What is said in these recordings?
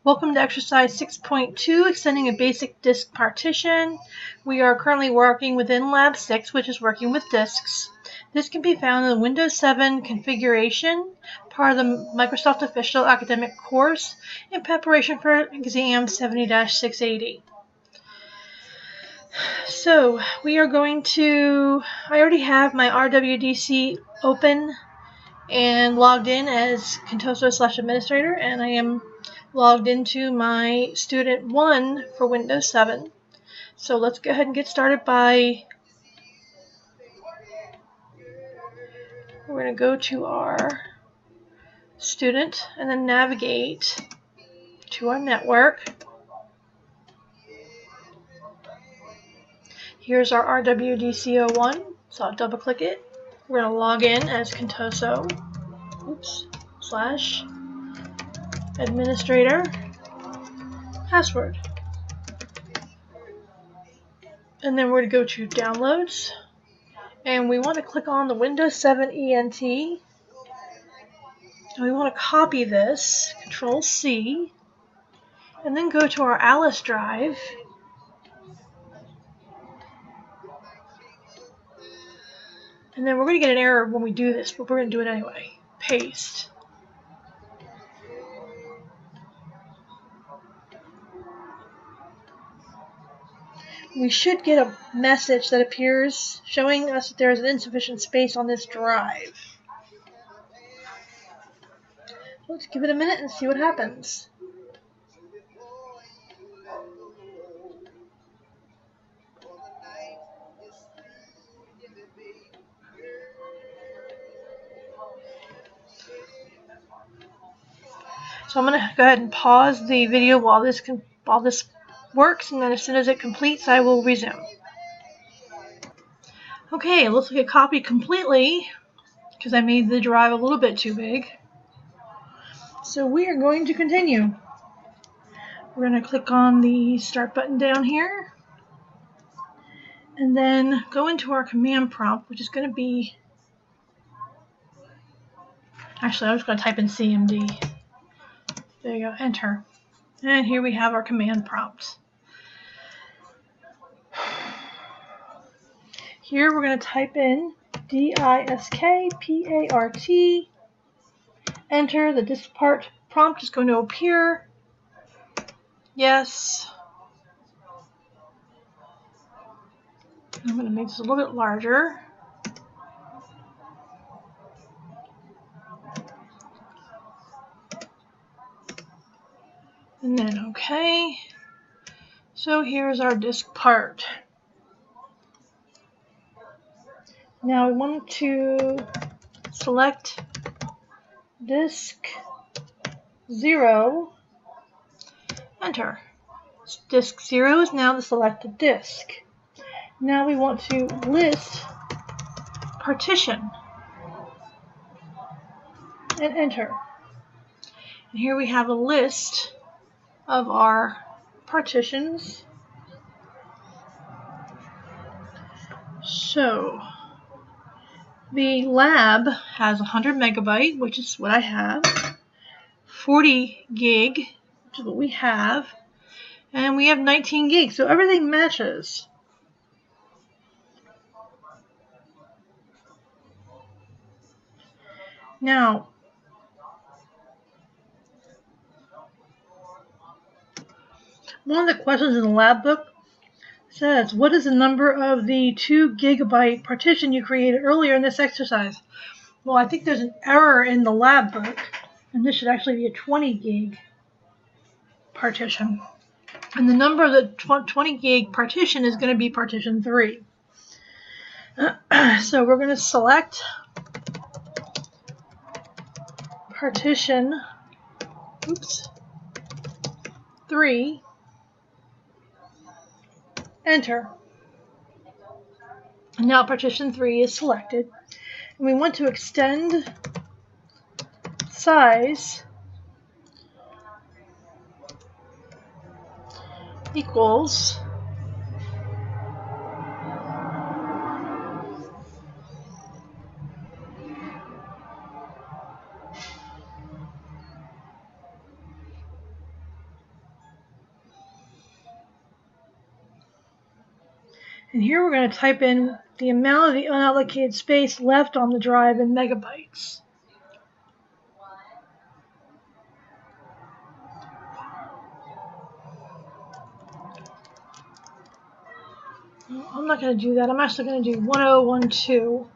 Welcome to exercise 6.2, extending a basic disk partition. We are currently working within Lab 6, which is working with disks. This can be found in the Windows 7 configuration, part of the Microsoft official academic course in preparation for exam 70-680. So we are going to, I already have my RWDC open and logged in as Contoso/administrator, and I am logged into my student 1 for Windows 7. So let's go ahead and get started by, we're going to go to our student and then navigate to our network. Here's our RWDC01, so I'll double click it. We're going to log in as Contoso/administrator, password. And then we're going to go to downloads. And we want to click on the Windows 7 ENT. And we want to copy this, Control C, and then go to our Alice drive. And then we're going to get an error when we do this, but we're going to do it anyway. Paste. We should get a message that appears showing us that there is an insufficient space on this drive. Let's give it a minute and see what happens. So I'm going to go ahead and pause the video while this works, and then as soon as it completes, I will resume. Okay, it looks like it copied completely because I made the drive a little bit too big. So we are going to continue. We're going to click on the start button down here and then go into our command prompt, which is going to be, actually I'm just going to type in CMD. There you go, enter. And here we have our command prompt. Here we're going to type in DISKPART, enter. The disk part prompt is going to appear. Yes. I'm going to make this a little bit larger. And then OK. So here's our disk part. Now we want to select disk 0, enter. Disk 0 is now the selected disk. Now we want to list partition and enter. And here we have a list of our partitions. So the lab has 100 megabyte, which is what I have, 40 gig, which is what we have, and we have 19 gigs, so everything matches. Now, one of the questions in the lab book says, what is the number of the 2 gigabyte partition you created earlier in this exercise? Well, I think there's an error in the lab book, and this should actually be a 20 gig partition. And the number of the 20 gig partition is going to be partition 3. So we're going to select partition 3, enter. And now partition 3 is selected. And we want to extend size equals And here we're going to type in the amount of the unallocated space left on the drive in megabytes. I'm not going to do that. I'm actually going to do 1012.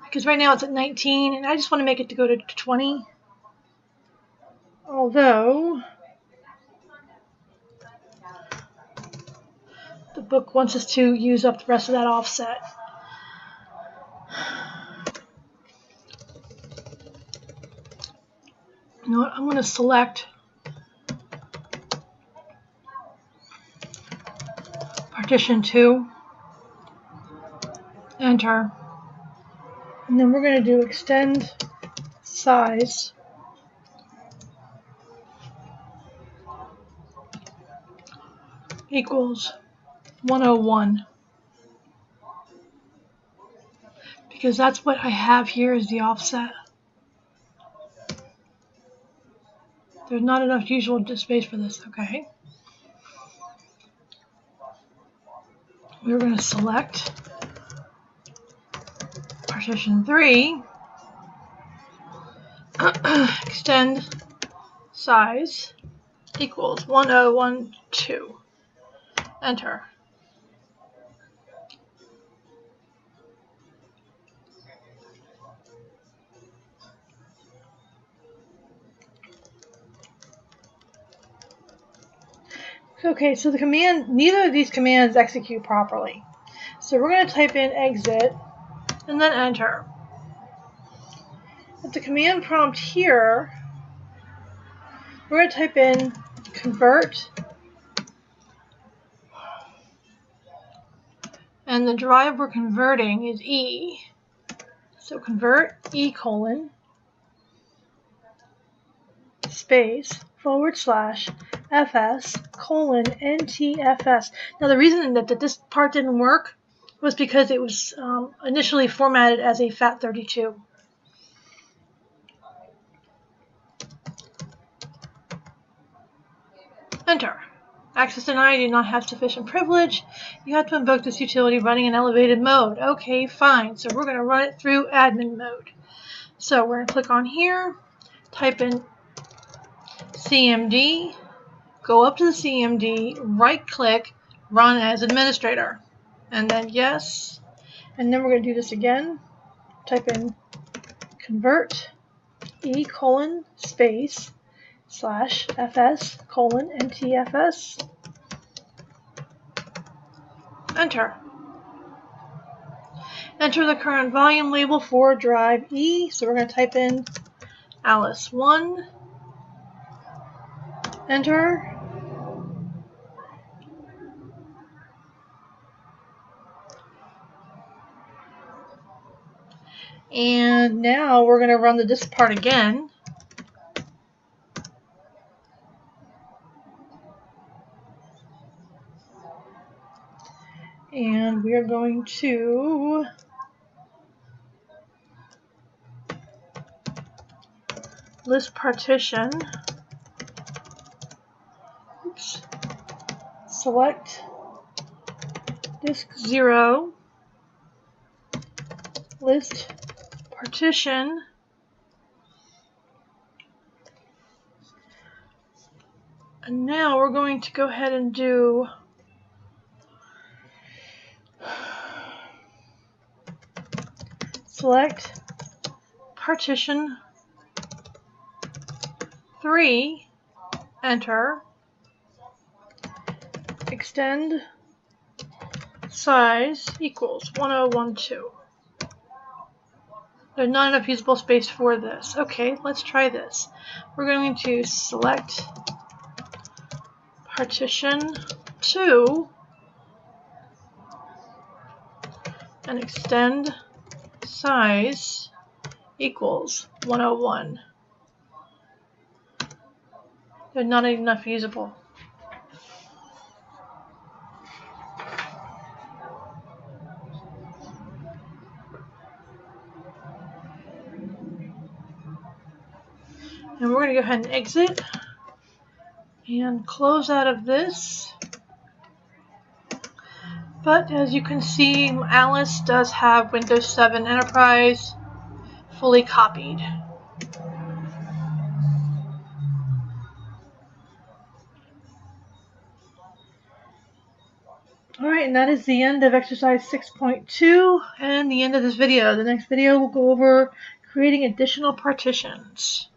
Because right now it's at 19, and I just want to make it to go to 20. Although the book wants us to use up the rest of that offset. You know what? I'm going to select Partition 2, enter, and then we're going to do extend size equals 101, because that's what I have here is the offset. There's not enough usable disk space for this, okay? We're going to select Partition 3, extend size equals 1012, enter. Okay, so the command, neither of these commands execute properly. So we're going to type in exit and then enter. At the command prompt here, we're going to type in convert, and the drive we're converting is E. So convert E : space / FS:/NTFS. Now the reason that this part didn't work was because it was initially formatted as a FAT32. Enter. Access denied. You do not have sufficient privilege. You have to invoke this utility running in elevated mode. Okay, fine. So we're going to run it through admin mode. So we're going to click on here, type in CMD, go up to the CMD, right-click, run as administrator, and then yes. And then we're going to do this again. Type in convert E : space / FS:/NTFS. Enter. Enter the current volume label for drive E. So we're going to type in Alice1. Enter. And now we're going to run the disk part again. And we are going to list partition. Oops. Select disk 0, list partition, and now we're going to go ahead and do select partition 3, enter, extend size equals 1012. There's not enough usable space for this. Okay, let's try this. We're going to select partition 2 and extend size equals 101. There's not enough usable. And we're going to go ahead and exit and close out of this. But as you can see, Alice does have Windows 7 Enterprise fully copied. Alright, and that is the end of exercise 6.2 and the end of this video. The next video will go over creating additional partitions.